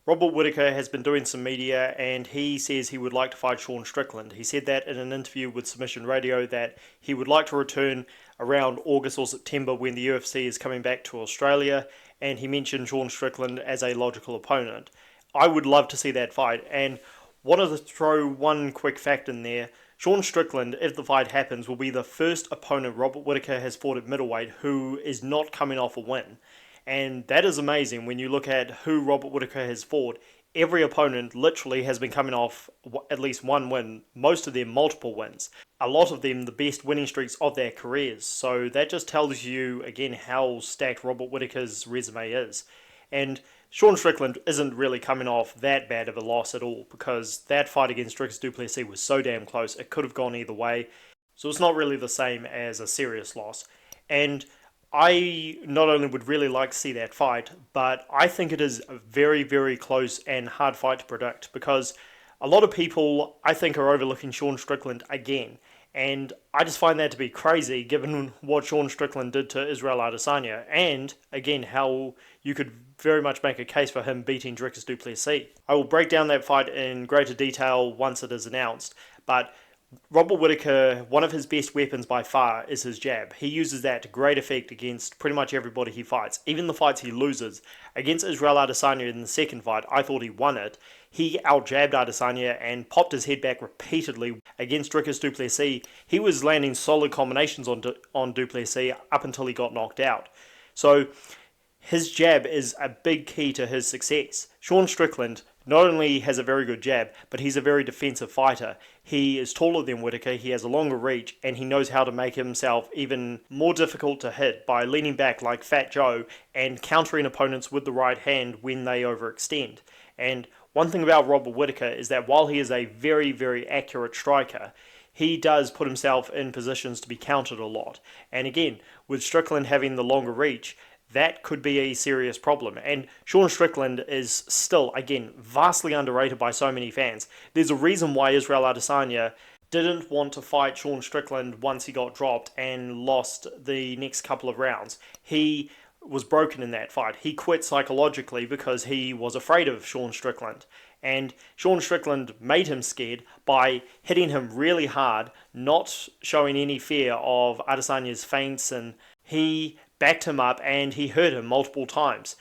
Robert Whittaker has been doing some media and he says he would like to fight Sean Strickland. He said that in an interview with Submission Radio that he would like to return around August or September when the UFC is coming back to Australia, and he mentioned Sean Strickland as a logical opponent. I would love to see that fight, and wanted to throw one quick fact in there. Sean Strickland, if the fight happens, will be the first opponent Robert Whittaker has fought at middleweight who is not coming off a win. And that is amazing when you look at who Robert Whittaker has fought. Every opponent literally has been coming off at least one win, most of them multiple wins. A lot of them the best winning streaks of their careers. So that just tells you, again, how stacked Robert Whittaker's resume is. And Sean Strickland isn't really coming off that bad of a loss at all, because that fight against Dricus du Plessis was so damn close, it could have gone either way. So it's not really the same as a serious loss. And I not only would really like to see that fight, but I think it is a very, very close and hard fight to predict, because a lot of people, I think, are overlooking Sean Strickland again. And I just find that to be crazy, given what Sean Strickland did to Israel Adesanya, and, again, how you could very much make a case for him beating Dricus du Plessis. I will break down that fight in greater detail once it is announced, but Robert Whittaker, one of his best weapons by far is his jab. He uses that to great effect against pretty much everybody he fights, even the fights he loses. Against Israel Adesanya in the second fight, I thought he won it. He out-jabbed Adesanya and popped his head back repeatedly. Against Dricus du Plessis, he was landing solid combinations on du Plessis up until he got knocked out. So his jab is a big key to his success. Sean Strickland not only has a very good jab, but he's a very defensive fighter. He is taller than Whittaker, he has a longer reach, and he knows how to make himself even more difficult to hit by leaning back like Fat Joe and countering opponents with the right hand when they overextend. And one thing about Robert Whittaker is that while he is a very, very accurate striker, he does put himself in positions to be countered a lot. And again, with Strickland having the longer reach, that could be a serious problem. And Sean Strickland is still, again, vastly underrated by so many fans. There's a reason why Israel Adesanya didn't want to fight Sean Strickland once he got dropped and lost the next couple of rounds. He was broken in that fight. He quit psychologically because he was afraid of Sean Strickland. And Sean Strickland made him scared by hitting him really hard, not showing any fear of Adesanya's feints, and he backed him up and he hurt him multiple times.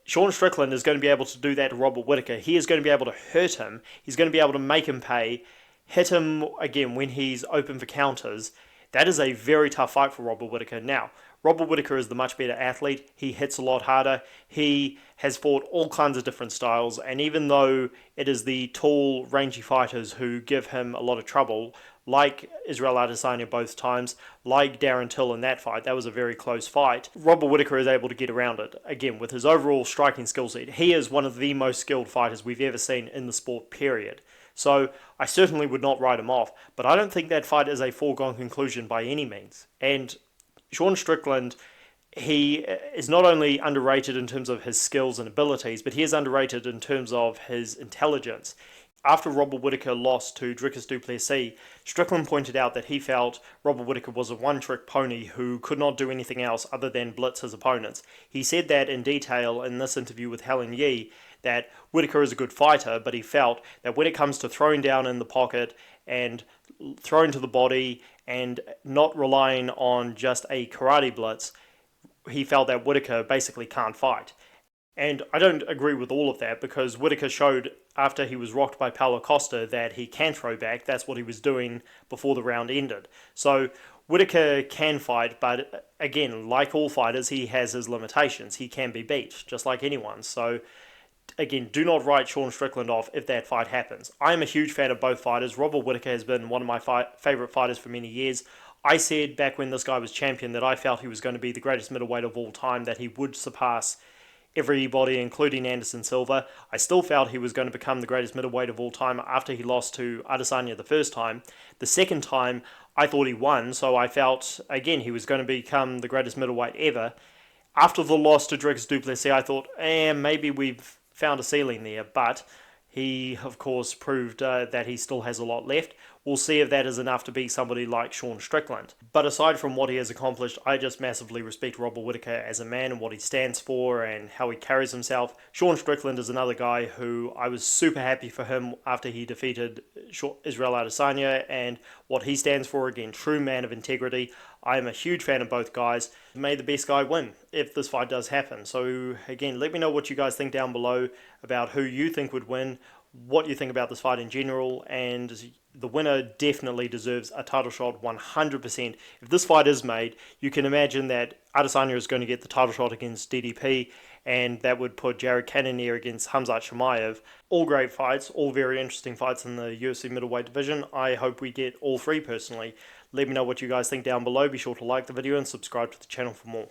Sean Strickland is going to be able to do that to Robert Whittaker. He is going to be able to hurt him. He's going to be able to make him pay, hit him again when he's open for counters. That is a very tough fight for Robert Whittaker. Now, Robert Whittaker is the much better athlete. He hits a lot harder. He has fought all kinds of different styles, and even though it is the tall, rangy fighters who give him a lot of trouble, like Israel Adesanya both times, like Darren Till in that fight, that was a very close fight, Robert Whittaker is able to get around it. Again, with his overall striking skill set, he is one of the most skilled fighters we've ever seen in the sport, period. So I certainly would not write him off, but I don't think that fight is a foregone conclusion by any means. And Sean Strickland, he is not only underrated in terms of his skills and abilities, but he is underrated in terms of his intelligence. After Robert Whittaker lost to Dricus du Plessis, Strickland pointed out that he felt Robert Whittaker was a one-trick pony who could not do anything else other than blitz his opponents. He said that in detail in this interview with Helen Yee, that Whittaker is a good fighter, but he felt that when it comes to throwing down in the pocket and throwing to the body and not relying on just a karate blitz, he felt that Whittaker basically can't fight. And I don't agree with all of that, because Whittaker showed after he was rocked by Paulo Costa that he can throw back. That's what he was doing before the round ended. So Whittaker can fight, but again, like all fighters, he has his limitations. He can be beat, just like anyone. So again, do not write Sean Strickland off if that fight happens. I am a huge fan of both fighters. Robert Whittaker has been one of my favourite fighters for many years. I said back when this guy was champion that I felt he was going to be the greatest middleweight of all time, that he would surpass everybody, including Anderson Silva. I still felt he was going to become the greatest middleweight of all time after he lost to Adesanya the first time. The second time, I thought he won, so I felt, again, he was going to become the greatest middleweight ever. After the loss to Dricus du Plessis, I thought, maybe we've found a ceiling there, but he, of course, proved that he still has a lot left. we'll see if that is enough to beat somebody like Sean Strickland. But aside from what he has accomplished, I just massively respect Robert Whittaker as a man and what he stands for and how he carries himself. Sean Strickland is another guy who I was super happy for him after he defeated Israel Adesanya and what he stands for. Again, true man of integrity. I am a huge fan of both guys. May the best guy win if this fight does happen. So again, let me know what you guys think down below about who you think would win, what you think about this fight in general, and the winner definitely deserves a title shot 100%. If this fight is made, you can imagine that Adesanya is going to get the title shot against DDP, and that would put Jared Cannonier against Khamzat Chimaev. All great fights, all very interesting fights in the UFC middleweight division. I hope we get all three personally. Let me know what you guys think down below. Be sure to like the video and subscribe to the channel for more.